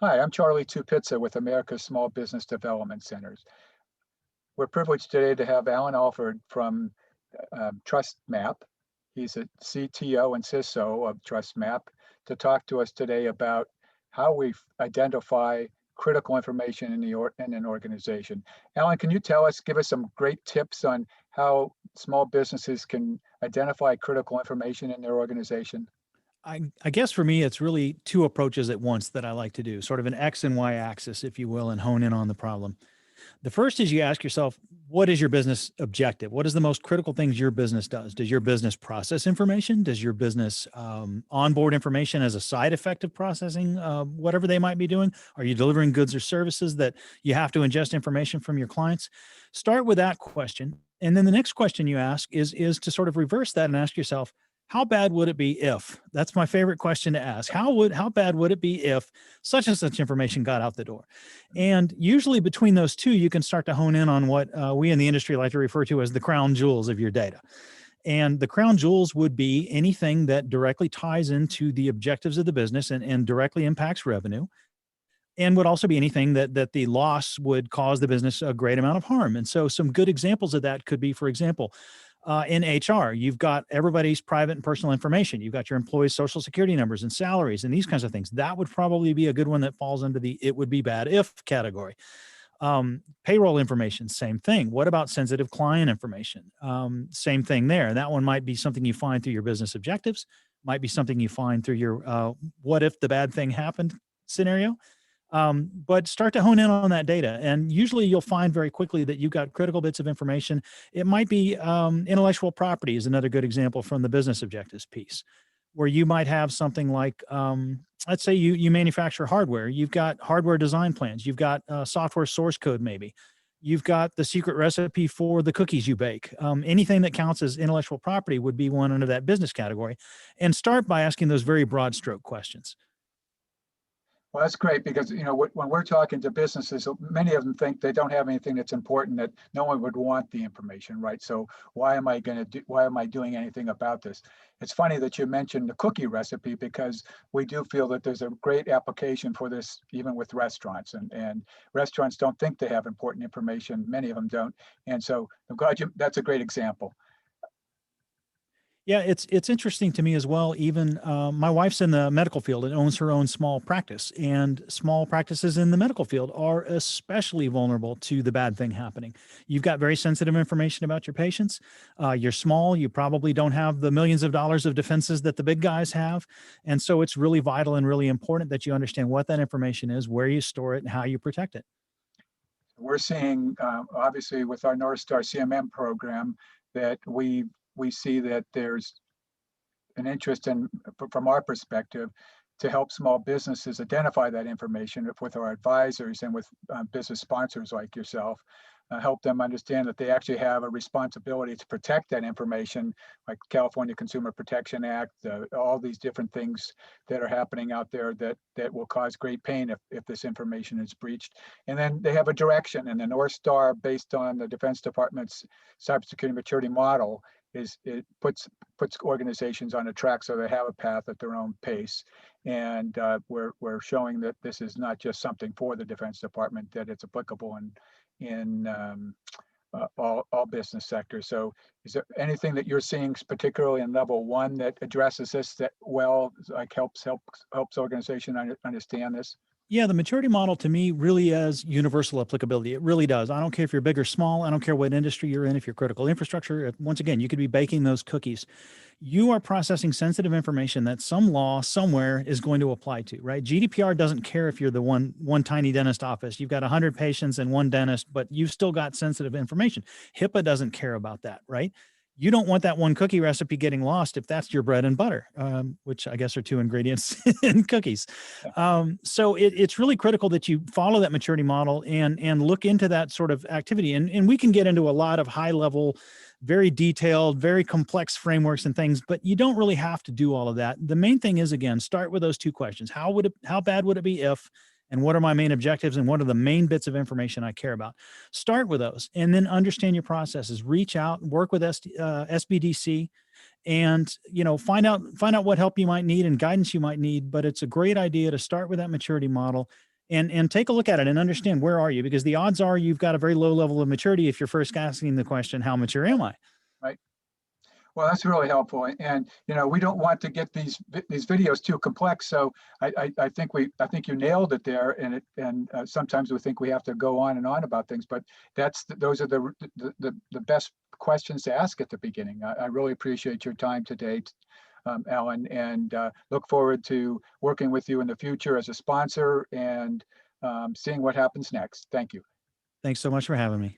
Hi, I'm Charlie Tupitza with America's Small Business Development Centers. We're privileged today to have Alan Alford from TrustMap. He's a CTO and CISO of TrustMap to talk to us today about how we identify critical information in an organization. Alan, can you give us some great tips on how small businesses can identify critical information in their organization? I guess for me, it's really two approaches at once that I like to do, sort of an X and Y axis, if you will, and hone in on the problem. The first is you ask yourself, what is your business objective? What is the most critical things your business does? Does your business process information? Does your business onboard information as a side effect of processing whatever they might be doing? Are you delivering goods or services that you have to ingest information from your clients? Start with that question. And then the next question you ask is to sort of reverse that and ask yourself, how bad would it be if? That's my favorite question to ask. How bad would it be if such and such information got out the door? And usually between those two, you can start to hone in on what we in the industry like to refer to as the crown jewels of your data. And the crown jewels would be anything that directly ties into the objectives of the business and directly impacts revenue, and would also be anything that the loss would cause the business a great amount of harm. And so some good examples of that could be, for example, in HR, you've got everybody's private and personal information. You've got your employees' social security numbers and salaries and these kinds of things. That would probably be a good one that falls into the it would be bad if category. Payroll information, same thing. What about sensitive client information? Same thing there. That one might be something you find through your business objectives, might be something you find through your what if the bad thing happened scenario. But start to hone in on that data. And usually you'll find very quickly that you've got critical bits of information. It might be intellectual property is another good example from the business objectives piece, where you might have something like, let's say you manufacture hardware. You've got hardware design plans. You've got software source code maybe. You've got the secret recipe for the cookies you bake. Anything that counts as intellectual property would be one under that business category. And start by asking those very broad stroke questions. Well, that's great because, when we're talking to businesses, many of them think they don't have anything that's important, that no one would want the information, right? So why am I doing anything about this? It's funny that you mentioned the cookie recipe because we do feel that there's a great application for this even with restaurants, and restaurants don't think they have important information. Many of them don't. And so I'm glad that's a great example. Yeah, it's interesting to me as well. Even my wife's in the medical field and owns her own small practice, and small practices in the medical field are especially vulnerable to the bad thing happening. You've got very sensitive information about your patients. You're small. You probably don't have the millions of dollars of defenses that the big guys have, and so it's really vital and really important that you understand what that information is, where you store it, and how you protect it. We're seeing, obviously, with our North Star CMM program, that we see that there's an interest from our perspective, to help small businesses identify that information with our advisors and with business sponsors like yourself, help them understand that they actually have a responsibility to protect that information, like California Consumer Protection Act, all these different things that are happening out there that will cause great pain if this information is breached. And then they have a direction, and the North Star, based on the Defense Department's cybersecurity maturity model, it puts organizations on a track so they have a path at their own pace. And we're showing that this is not just something for the Defense Department, that it's applicable in all business sectors. So is there anything that you're seeing, particularly in level one, that addresses this, that like helps organization understand this? Yeah, the maturity model to me really has universal applicability. It really does. I don't care if you're big or small. I don't care what industry you're in, if you're critical infrastructure. Once again, you could be baking those cookies. You are processing sensitive information that some law somewhere is going to apply to, right? GDPR doesn't care if you're the one tiny dentist office. You've got 100 patients and one dentist, but you've still got sensitive information. HIPAA doesn't care about that, right? You don't want that one cookie recipe getting lost if that's your bread and butter, which I guess are two ingredients in cookies. So it's really critical that you follow that maturity model and look into that sort of activity. And we can get into a lot of high level, very detailed, very complex frameworks and things, but you don't really have to do all of that. The main thing is, again, start with those two questions. How bad would it be if, and what are my main objectives, and what are the main bits of information I care about? Start with those, and then understand your processes. Reach out, work with SBDC, and find out what help you might need and guidance you might need. But it's a great idea to start with that maturity model, and take a look at it and understand where are you, because the odds are you've got a very low level of maturity if you're first asking the question, how mature am I? Right. Well, that's really helpful. And, we don't want to get these videos too complex. So I think you nailed it there. And sometimes we think we have to go on and on about things, but those are the best questions to ask at the beginning. I really appreciate your time today, Alan, and look forward to working with you in the future as a sponsor and seeing what happens next. Thank you. Thanks so much for having me.